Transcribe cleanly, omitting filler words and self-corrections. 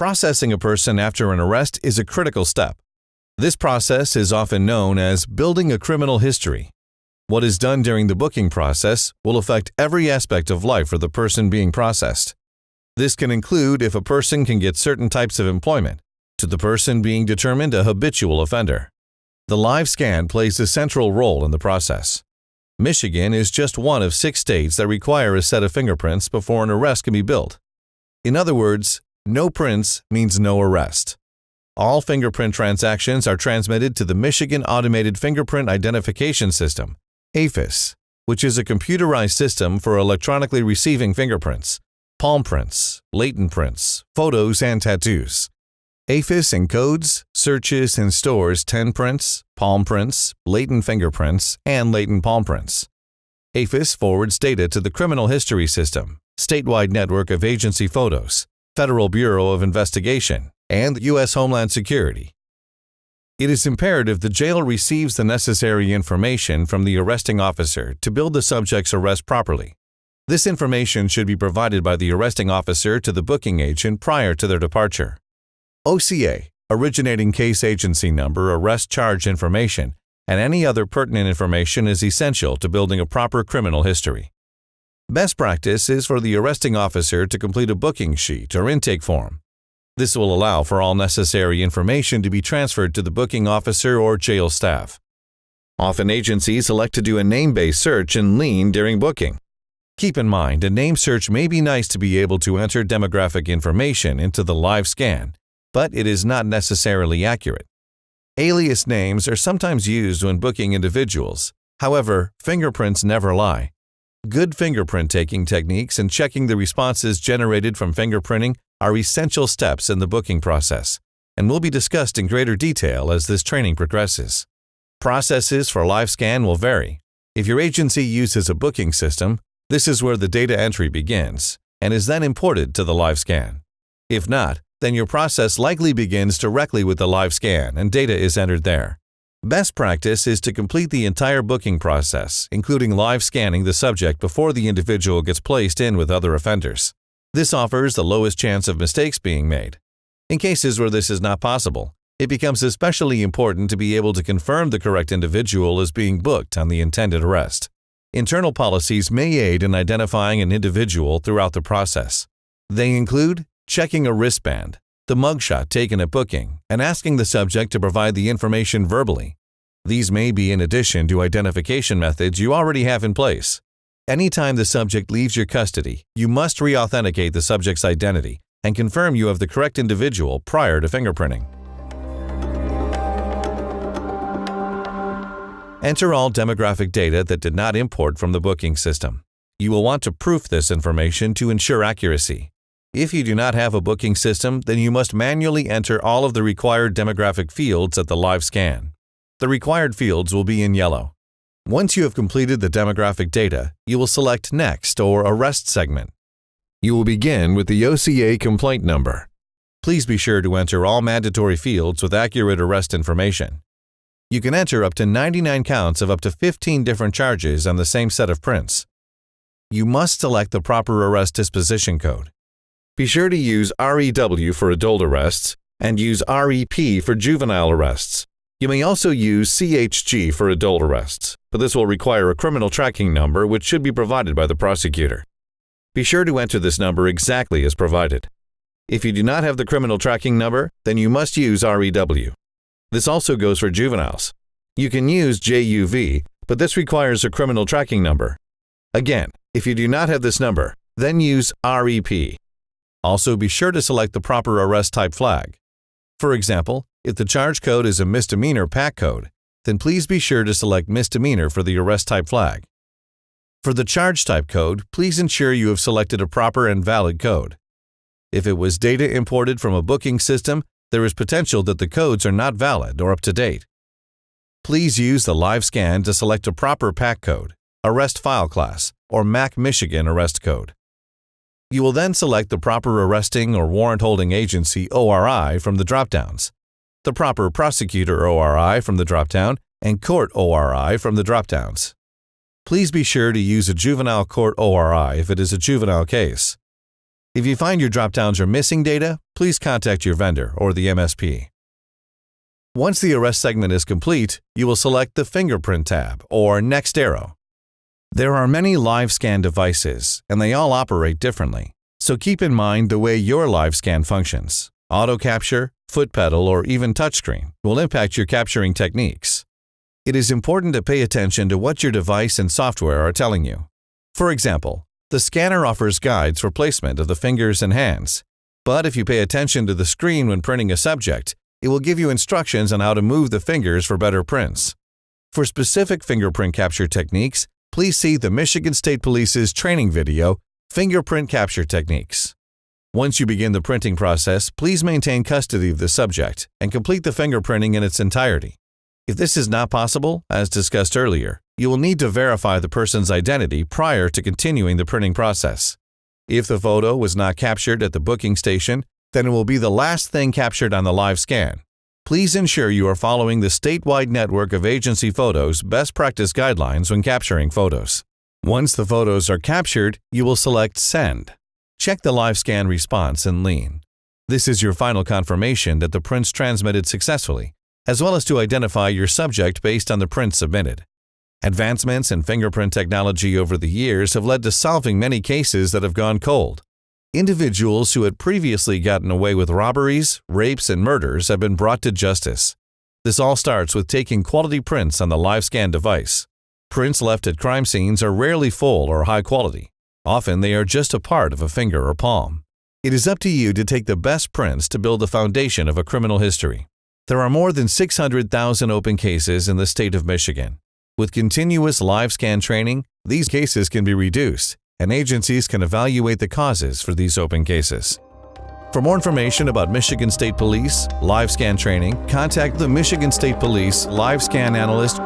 Processing a person after an arrest is a critical step. This process is often known as building a criminal history. What is done during the booking process will affect every aspect of life for the person being processed. This can include if a person can get certain types of employment, to the person being determined a habitual offender. The live scan plays a central role in the process. Michigan is just one of 6 states that require a set of fingerprints before an arrest can be built. In other words, no prints means no arrest. All fingerprint transactions are transmitted to the Michigan Automated Fingerprint Identification System, AFIS, which is a computerized system for electronically receiving fingerprints, palm prints, latent prints, photos, and tattoos. AFIS encodes, searches, and stores 10 prints, palm prints, latent fingerprints, and latent palm prints. AFIS forwards data to the Criminal History System, statewide network of agency photos, Federal Bureau of Investigation, and U.S. Homeland Security. It is imperative the jail receives the necessary information from the arresting officer to build the subject's arrest properly. This information should be provided by the arresting officer to the booking agent prior to their departure. OCA, originating case agency number, arrest charge information, and any other pertinent information is essential to building a proper criminal history. Best practice is for the arresting officer to complete a booking sheet or intake form. This will allow for all necessary information to be transferred to the booking officer or jail staff. Often agencies elect to do a name-based search and lien during booking. Keep in mind, a name search may be nice to be able to enter demographic information into the live scan, but it is not necessarily accurate. Alias names are sometimes used when booking individuals. However, fingerprints never lie. Good fingerprint taking techniques and checking the responses generated from fingerprinting are essential steps in the booking process and will be discussed in greater detail as this training progresses. Processes for live scan will vary. If your agency uses a booking system, this is where the data entry begins and is then imported to the live scan. If not, then your process likely begins directly with the live scan and data is entered there. Best practice is to complete the entire booking process, including live scanning the subject before the individual gets placed in with other offenders. This offers the lowest chance of mistakes being made. In cases where this is not possible, it becomes especially important to be able to confirm the correct individual is being booked on the intended arrest. Internal policies may aid in identifying an individual throughout the process. They include checking a wristband, the mugshot taken at booking, and asking the subject to provide the information verbally. These may be in addition to identification methods you already have in place. Anytime the subject leaves your custody, you must re-authenticate the subject's identity and confirm you have the correct individual prior to fingerprinting. Enter all demographic data that did not import from the booking system. You will want to proof this information to ensure accuracy. If you do not have a booking system, then you must manually enter all of the required demographic fields at the live scan. The required fields will be in yellow. Once you have completed the demographic data, you will select Next or Arrest segment. You will begin with the OCA complaint number. Please be sure to enter all mandatory fields with accurate arrest information. You can enter up to 99 counts of up to 15 different charges on the same set of prints. You must select the proper arrest disposition code. Be sure to use REW for adult arrests and use REP for juvenile arrests. You may also use CHG for adult arrests, but this will require a criminal tracking number which should be provided by the prosecutor. Be sure to enter this number exactly as provided. If you do not have the criminal tracking number, then you must use REW. This also goes for juveniles. You can use JUV, but this requires a criminal tracking number. Again, if you do not have this number, then use REP. Also, be sure to select the proper arrest type flag. For example, if the charge code is a misdemeanor PAC code, then please be sure to select misdemeanor for the arrest type flag. For the charge type code, please ensure you have selected a proper and valid code. If it was data imported from a booking system, there is potential that the codes are not valid or up to date. Please use the live scan to select a proper PAC code, arrest file class, or MAC Michigan arrest code. You will then select the proper arresting or warrant holding agency ORI from the dropdowns, the proper prosecutor ORI from the dropdown, and court ORI from the dropdowns. Please be sure to use a juvenile court ORI if it is a juvenile case. If you find your dropdowns are missing data, please contact your vendor or the MSP. Once the arrest segment is complete, you will select the Fingerprint tab or next arrow. There are many live scan devices, and they all operate differently, so keep in mind the way your live scan functions. Auto capture, foot pedal, or even touchscreen will impact your capturing techniques. It is important to pay attention to what your device and software are telling you. For example, the scanner offers guides for placement of the fingers and hands, but if you pay attention to the screen when printing a subject, it will give you instructions on how to move the fingers for better prints. For specific fingerprint capture techniques, please see the Michigan State Police's training video, Fingerprint Capture Techniques. Once you begin the printing process, please maintain custody of the subject and complete the fingerprinting in its entirety. If this is not possible, as discussed earlier, you will need to verify the person's identity prior to continuing the printing process. If the photo was not captured at the booking station, then it will be the last thing captured on the live scan. Please ensure you are following the statewide network of agency photos best practice guidelines when capturing photos. Once the photos are captured, you will select Send. Check the live scan response and lean. This is your final confirmation that the prints transmitted successfully, as well as to identify your subject based on the print submitted. Advancements in fingerprint technology over the years have led to solving many cases that have gone cold. Individuals who had previously gotten away with robberies, rapes, and murders have been brought to justice. This all starts with taking quality prints on the live scan device. Prints left at crime scenes are rarely full or high quality. Often they are just a part of a finger or palm. It is up to you to take the best prints to build the foundation of a criminal history. There are more than 600,000 open cases in the state of Michigan. With continuous live scan training, these cases can be reduced, and agencies can evaluate the causes for these open cases. For more information about Michigan State Police live scan training, contact the Michigan State Police live scan analyst